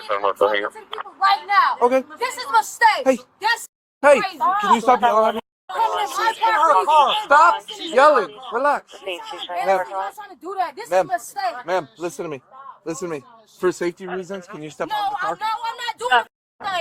Right now. Okay. This is a mistake. Hey. That's Hey, crazy. can you stop yelling at me? Stop yelling. Relax. Ma'am, I'm not trying to do that. This is a mistake. Ma'am, listen to me. Listen to me. For safety reasons, can you step out of the car? I'm not doing it.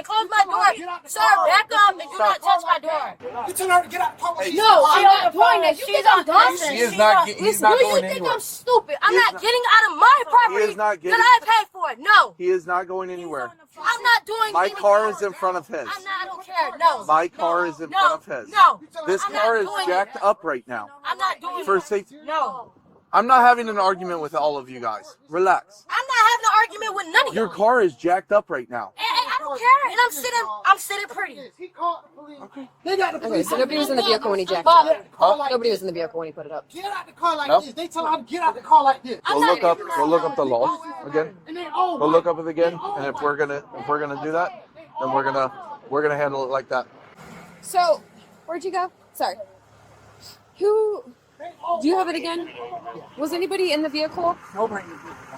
Close my door. Sir, back up and do not touch my door. You tell her to get out the car. No, I'm not doing that. You think I'm dumb? He is not. He's not going You think anywhere. I'm stupid? I'm not getting out of my property He is not getting. that I paid for. No. He is not going anywhere. I'm not doing My anything. car is in front of his. I'm not, I don't care. No. My car is in front of his. No. This I'm not car is doing jacked it. up right now. I'm not doing For it. safety. No. I'm not having an argument with all of you guys. Relax. I'm not having an argument with none of you. Your car is jacked up right now. And I don't care. And I'm sitting pretty. He called the police. Okay. They got the Okay, police. so nobody was in the vehicle when he jacked it up. Nobody was in the vehicle when he put it up. Get out the car like No. this. They tell her to get out the car like this. Go look up. Go look up the laws again. And then, oh, Go look up it again. And if we're gonna do that, then we're gonna handle it like that. So, where'd you go? Sorry. Who? Do you have it again? Was anybody in the vehicle? nobody.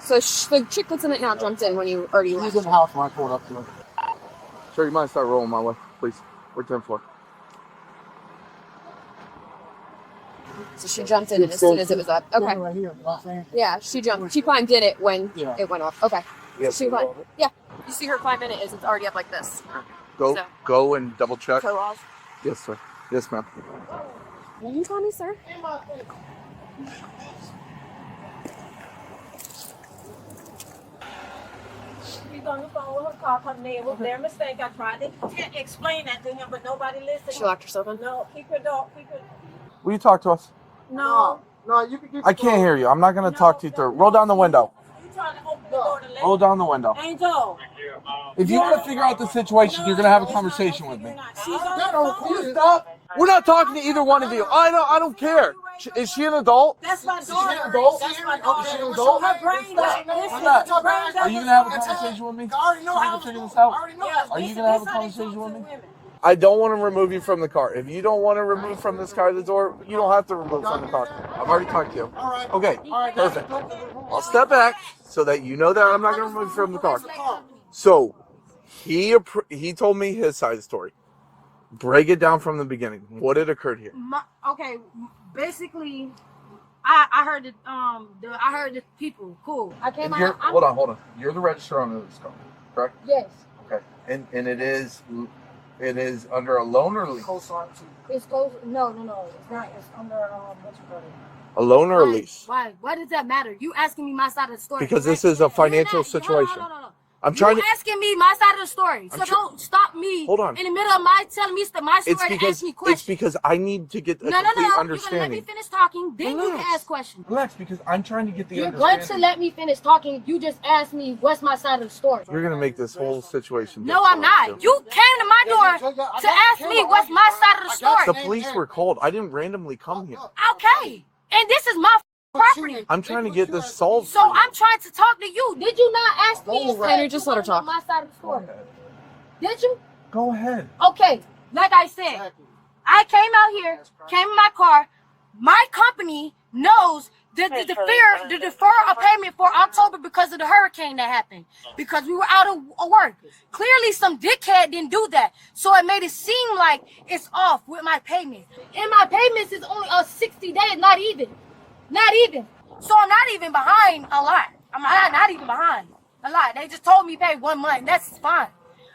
So the chick that's in it now jumped in when you already He was left. in the house when I pulled up to him. Sir, you might start rolling my way, please. We're 10th floor. So she jumped in as soon as it was up. Okay. Right here, you know what I'm saying? Yeah, she jumped. She climbed in it when Yeah. it went off. Okay. Yes. She climbed. Yeah. You see her climb in it is it's already up like this. Go and double check. Toe off. Yes, sir. Yes, ma'am. Will you call me, sir? She's on the phone with her car coming in. It was their mistake. I tried to explain that to him, but nobody listened. She locked herself in. No, keep your door. Keep your... Will you talk to us? No. No, you can get I can't hear you. I'm not gonna talk to you through. Roll down the window. You trying to open the door to let Roll down the window. Angel. If you want to figure out the situation, you're gonna have a conversation with me. She's on the phone. Stop. We're not talking to either one of you. I don't care. Is she an adult? That's my She's daughter. an adult? That's my She's an daughter. adult? So her brain Why listen, not? her brain Are you doesn't- gonna have a conversation with me? I already know So we how can to figure this I out. already know. Yes, Are you this- gonna have a this how they conversation talk with to me? women. I don't want to remove you from the car. If you don't want to remove from this car the door, you don't have to remove from the car. I've already talked to you. All right. Okay, All right. perfect. I'll step back so that you know that I'm not going to remove you from the car. So he told me his side of the story. Break it down from the beginning. What had occurred here? Okay, basically, I heard I heard the people. Cool. I came out. Hold on. You're the registrar on this car, correct? Yes. Okay. And it is under a loan or lease? It's goes. No. It's not. It's under what you call it. A loan or a Why? lease? Why? Why does that matter? You asking me my side of the story? Because this is a financial situation. No. I'm trying You to. asking me my side of the story, so don't stop me. Hold on. In the middle of my telling me my story It's and ask me because questions. I need to get a No. complete You're gonna let me understanding. finish talking, then you can Relax. ask questions. Relax, because I'm trying to get the You're going understanding. to let me finish talking. You just asked me what's my side of the story. You're gonna make this whole situation. No, I'm not. You came to my door to ask me what's my side of the The story. police were called. I didn't randomly come here. Okay, and this is my property. I'm trying to get this solved. So I'm trying to talk to you. Did you not ask me? Henry, just let her talk. My side of the story. Did you? Go ahead. Okay, like I said, I came out here, came in my car. My company knows the deferral of payment for October because of the hurricane that happened. Because we were out of work. Clearly, some dickhead didn't do that. So it made it seem like it's off with my payment. And my payments is only 60 days, not even. So I'm not even behind a lot. I'm not even behind a lot. They just told me pay 1 month. That's fine.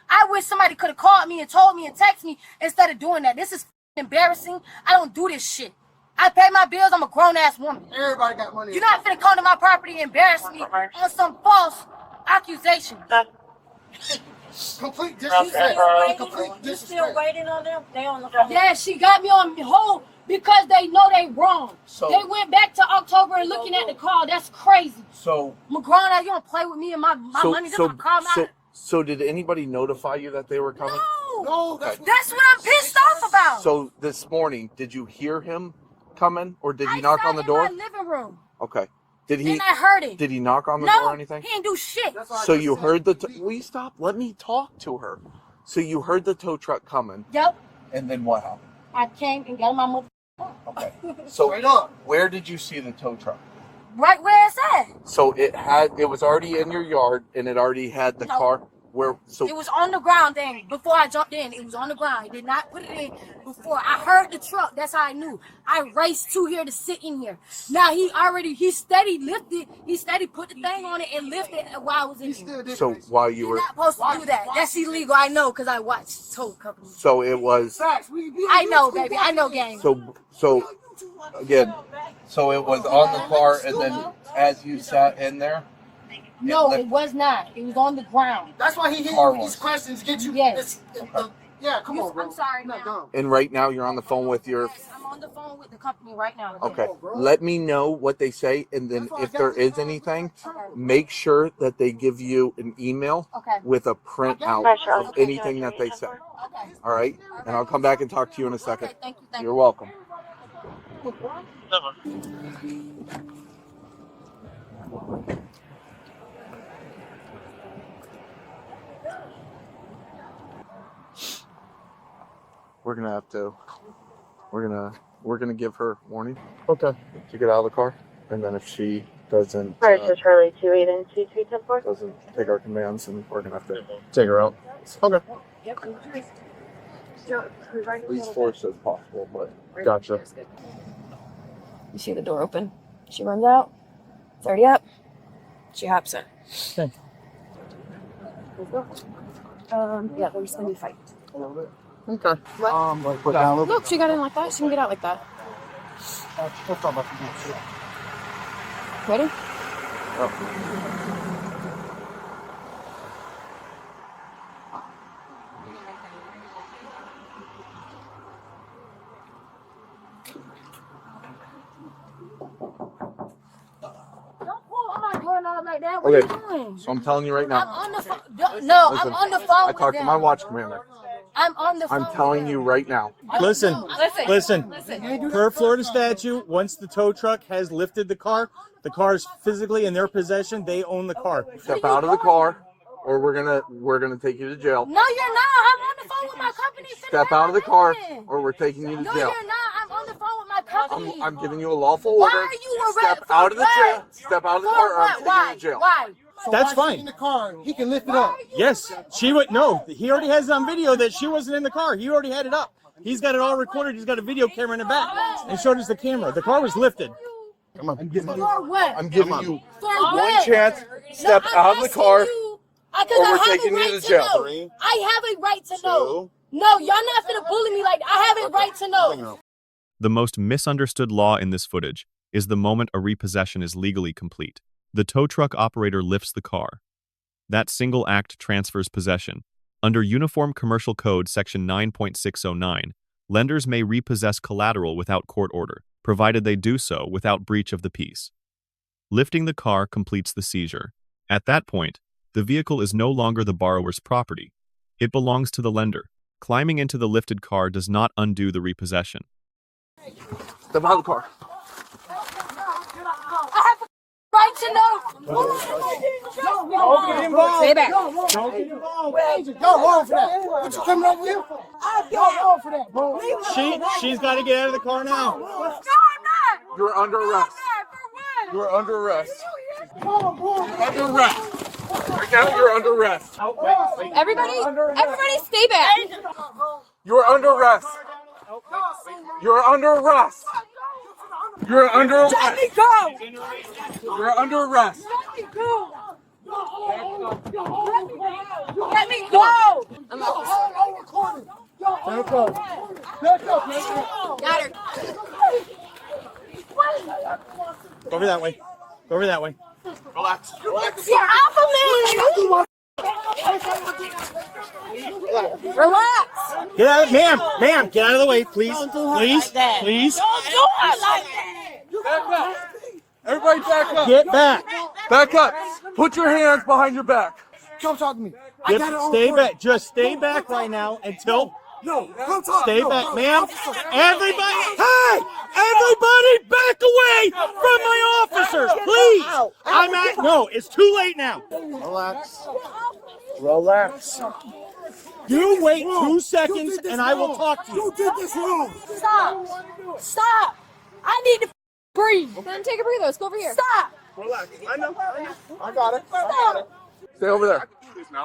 I wish somebody could have called me and told me and texted me instead of doing that. This is embarrassing. I don't do this shit. I pay my bills. I'm a grown-ass woman. Everybody got money. You're not finna come to my property and embarrass me on some false accusation. Complete You disrespect. still Complete waiting? You still disrespect. waiting on them? They on the phone. Yeah, she got me on hold because they know they wrong. So- They went back to October and looking at the call. That's crazy. So, I'm a grown-ass. You don't play with me and my money. This is my car. so did anybody notify you that they were coming? No, that's That's what I'm pissed off about. So this morning, did you hear him coming, or did he knock on the I door? sat in my living room, Okay. Did he? and I heard it. Did he knock on the door No, or anything? he didn't do shit. So you heard the? Will you stop? Let me talk to her. So you heard the tow truck coming, Yep. and then what happened? I came and got my mother Okay. So Straight up. where did you see the tow truck? right where it's at. So it was already in your yard, and it already had the No. car. Where? So It was on the ground then. Before I jumped in, it was on the ground. He did not put it in before. I heard the truck. That's how I knew. I raced to here to sit in here. Now he steady lifted. He steady put the thing on it and lifted it while I was in here. So while you You're were, not supposed to do that. That's illegal. I know because I watched tow companies. so it was. I know, baby. I know game. So again, so it was on the car, and then as you sat in there. No, it was not. It was on the ground. That's why he hit you with these questions to get you. Yes. Yeah, come on, bro. I'm sorry, Not man. dumb. And right now you're on the phone with your. Yes, I'm on the phone with the company right now. Okay. Let me know what they say, and then if there is anything, make sure that they give you an email Okay. with a printout of anything that they say. Okay. All right? And I'll come back and talk to you in a second. Okay, thank you. Thank You're you. welcome. We're gonna give her warning. Okay. To get out of the car, and then if she doesn't Charlie 28 doesn't take our commands, and we're gonna have to take her out. Okay. Least force as possible, but gotcha. You see the door open. She runs out. It's already up. She hops in. Okay. Yeah, there's gonna be a fight. Okay. Like put down a little. Look, she got in like that. She can get out like that. Let's talk about the Ready? Don't pull on my doorknob like that. What are you doing? So I'm telling you right I'm now. on the phone. No, Listen, I'm on the phone I with talked to them. my watch commander. I'm on the phone. I'm telling you right now. Listen, Listen. per Florida statute, once the tow truck has lifted the car is physically in their possession. They own the car. Step out of the car, or we're gonna take you to jail. No, you're not. I'm on the phone with my company. Step out of the car, or we're taking you to No, jail. you're not. I'm on the phone with my company. I'm giving you a lawful Why order. are you Step arrested? out of the For jail. what? Step out of the For car, or I'm what? taking Why? you to jail. Why? So That's while she's fine. in the car, he can lift it up. Yes, she would. No, he already has it on video that she wasn't in the car. He already had it up. He's got it all recorded. He's got a video camera in the back and showed us the camera. The car was lifted. Come on. For what? I'm giving you For one what? chance. No, Step I'm out of the asking car. you, or 'cause we're I have taking a you right to to jail. know. I have a right to know. No, y'all not finna bully me like that. I have a right to know. The most misunderstood law in this footage is the moment a repossession is legally complete. The tow truck operator lifts the car. That single act transfers possession. Under Uniform Commercial Code Section 9.609, lenders may repossess collateral without court order, provided they do so without breach of the peace. Lifting the car completes the seizure. At that point, the vehicle is no longer the borrower's property. It belongs to the lender. Climbing into the lifted car does not undo the repossession. Step out of the car. I have a right to know. Don't get involved. Stay back. Don't get involved. Y'all wrong for that. What you coming over here for? Y'all wrong for that, bro. She's got to get out of the car now. No, I'm not. You're under arrest. For what? You're under arrest. You're under arrest. Right now, you're under arrest. Everybody stay back. You're under arrest. You're under arrest. You're under arrest. Let me go. You're under arrest. Let me go. Let me go. All recorded. Let's go. Let's go. Got her. Go over that way. Go over that way. Relax. Relax. You're off of me. Relax. Get out, ma'am, get out of the way, please. Please. Don't do it like that. Back up. Everybody back up. Get back. Back up. Put your hands behind your back. Come talk to me. I got it on Stay recording. back. Just stay back right now until. No, come talk. Stay No, back, no. ma'am. Everybody, hey! Everybody back away from my officers, please! No, it's too late now. Relax. Relax. You wait 2 seconds and I will talk to you. You did this wrong. Stop. Stop. I need to breathe. Then take a breather. Let's go over here. Stop. Relax. I know. I got it. I got it. Stay over there.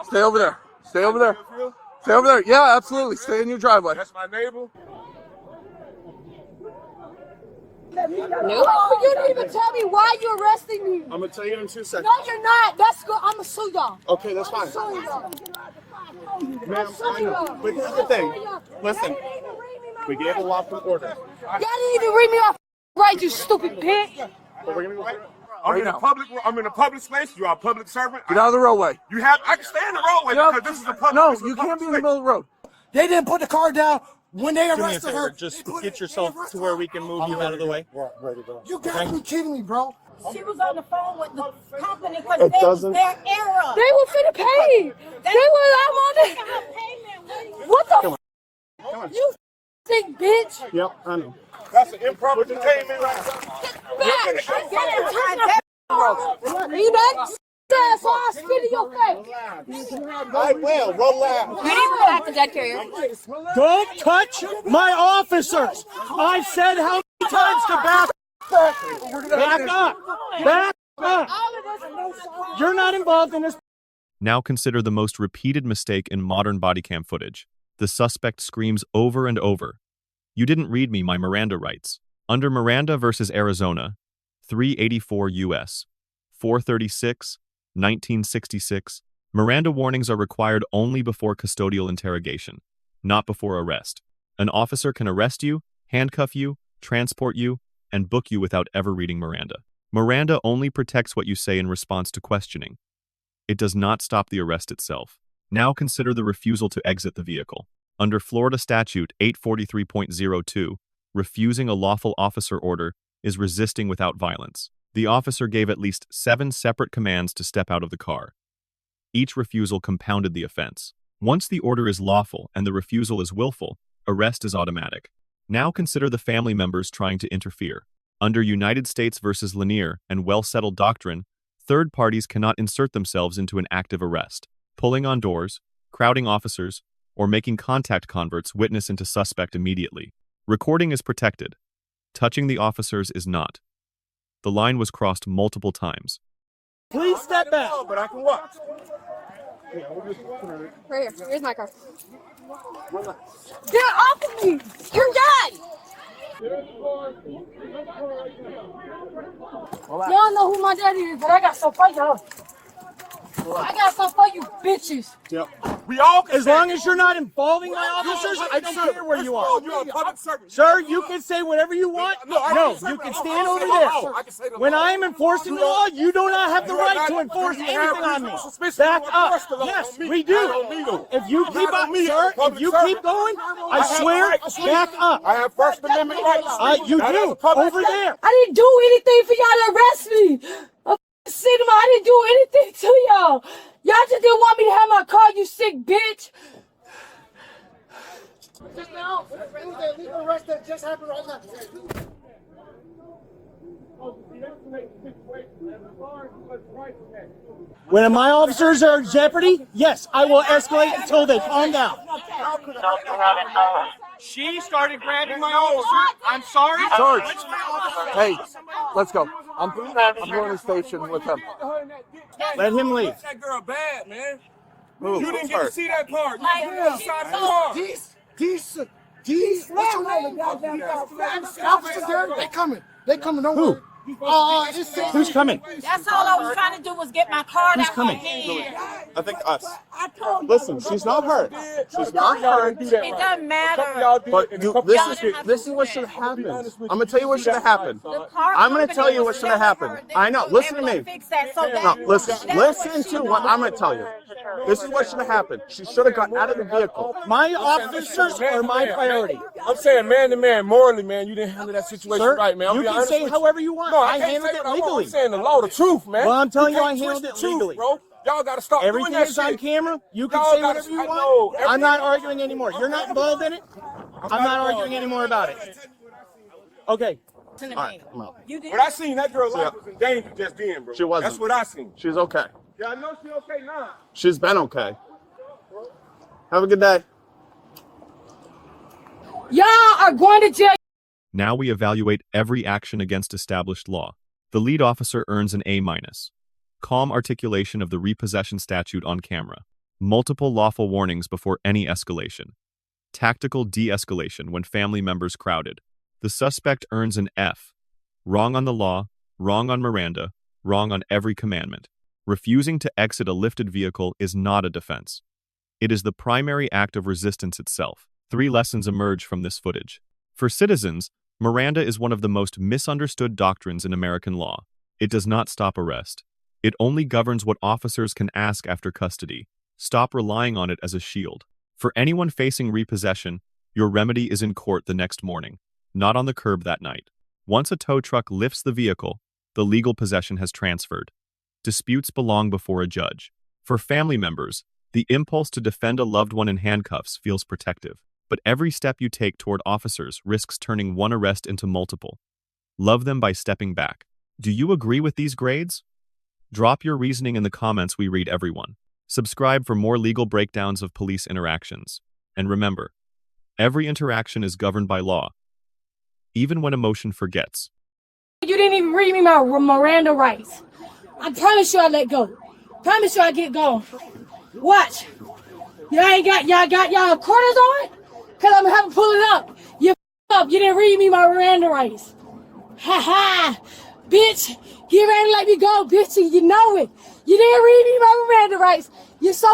Stay over there. Stay over there. Stay over there. Yeah, absolutely. Stay in your driveway. That's my neighbor. Nope. Oh, you didn't even tell me why you're arresting me. I'm gonna tell you in 2 seconds. No, you're not. That's good. I'm gonna sue y'all. Okay, that's fine. Sue y'all. Ma'am, I know. But here's the thing. Listen, we gave a lawful order. Y'all didn't even read me off right, you stupid bitch. But we're gonna go I'm in a public space. You are a public servant. Get out of the roadway. I can stay in the roadway because this is a public. No, this is a you public can't be in the space. middle of the road. They didn't put the car down when they Do me a arrested favor. her. Just get yourself to where we can move you out of the way. You gotta be kidding me, bro. She was on the phone with the company because It that was doesn't- their error. They were finna pay. They were, I'm on Taking it. her payment. What the f? You sick bitch. Yep, I know. That's an improper detainment right there. You done? So I'll spit in your face. I will. Relax. We need to go back to dead carrier. Don't touch my officers. I've said how many times to back up. Back up. You're not involved in this. Now consider the most repeated mistake in modern bodycam footage. The suspect screams over and over, "You didn't read me my Miranda rights." Under Miranda versus Arizona, 384 U.S. 436, 1966, Miranda warnings are required only before custodial interrogation, not before arrest. An officer can arrest you, handcuff you, transport you, and book you without ever reading Miranda. Miranda only protects what you say in response to questioning. It does not stop the arrest itself. Now consider the refusal to exit the vehicle. Under Florida Statute 843.02, refusing a lawful officer order is resisting without violence. The officer gave at least 7 separate commands to step out of the car. Each refusal compounded the offense. Once the order is lawful and the refusal is willful, arrest is automatic. Now consider the family members trying to interfere. Under United States versus Lanier and well-settled doctrine, third parties cannot insert themselves into an active arrest. Pulling on doors, crowding officers, or making contact converts witness into suspect immediately. Recording is protected. Touching the officers is not. The line was crossed multiple times. Please step back. But I can walk. Right here. Here's my car. Get off of me. You're done. Y'all know who my daddy is, but I got some for y'all. I got some for you bitches. We all can As long as you're not involving my officers, I don't care where you are. You're a public servant. Sir, you can say whatever you want. No, you can stand over there. When I am enforcing the law, you do not have the right to enforce anything on me. Back up. Yes, we do. If you keep up, sir, if you keep going, I swear, back up. I have First Amendment rights. You do, over there. I didn't do anything for y'all to arrest me. Cinema, I didn't do anything to y'all. Y'all just didn't want me to have my car, you sick bitch. Just now, it was a legal arrest that just happened right now. When my officers are in jeopardy, yes, I will escalate until they calm down. She started grabbing my officer. I'm sorry. Sarge, hey, let's go. I'm going to the station with him. Let him leave. That girl bad, man. Who? You didn't get to see that part. You were inside the car. These, what's your name? Officers there, they coming. They coming, don't worry. Who's coming? That's all I was trying to do was get my card Who's out my coming? hand. I think us. Listen, she's not hurt. She's not hurt. It doesn't matter. But this is what should have happened. I'm gonna tell you what should have happened. I'm gonna tell you what should have happened. I know. Listen to me. No, listen to what I'm gonna tell you. This is what should have happened. She should have got out of the vehicle. My officers are my priority. I'm saying man to man, morally, man, you didn't handle that situation Sir, right, man. you can say however you want. No, I can't handled say it what I want. legally. I'm saying the law, the truth, man. Well, I'm telling you, I can't handled twist it the truth, legally. bro. Y'all gotta stop Everything doing that is on shit. camera. You can Y'all say gotta- whatever you I want. know. I'm not arguing anymore. You're not involved in it. I'm not arguing anymore about it. Okay. All right, I'm out. But I seen that girl life was in danger just then, bro. She wasn't. That's what I seen. She's okay. Yeah, I know she okay now. She's been okay. Have a good day. Y'all are going to jail. Now we evaluate every action against established law. The lead officer earns an A-. Calm articulation of the repossession statute on camera. multiple lawful warnings before any escalation, tactical de-escalation when family members crowded. The suspect earns an F. Wrong on the law, wrong on Miranda, wrong on every commandment. Refusing to exit a lifted vehicle is not a defense. It is the primary act of resistance itself. 3 lessons emerge from this footage. For citizens, Miranda is one of the most misunderstood doctrines in American law. It does not stop arrest. It only governs what officers can ask after custody. Stop relying on it as a shield. For anyone facing repossession, your remedy is in court the next morning, not on the curb that night. Once a tow truck lifts the vehicle, the legal possession has transferred. Disputes belong before a judge. For family members, the impulse to defend a loved one in handcuffs feels protective, but every step you take toward officers risks turning one arrest into multiple. Love them by stepping back. Do you agree with these grades? Drop your reasoning in the comments. We read everyone. Subscribe for more legal breakdowns of police interactions. And remember, every interaction is governed by law, even when emotion forgets. You didn't even read me my Miranda rights. I promise you I let go. Promise you I get gone. Watch. Y'all got y'all quarters on? Cause I'm gonna have to pull it up. You up. You didn't read me my Miranda rights. Ha ha. Bitch. Get ready to let me go, bitch. You know it. You didn't read me my Miranda rights. You're so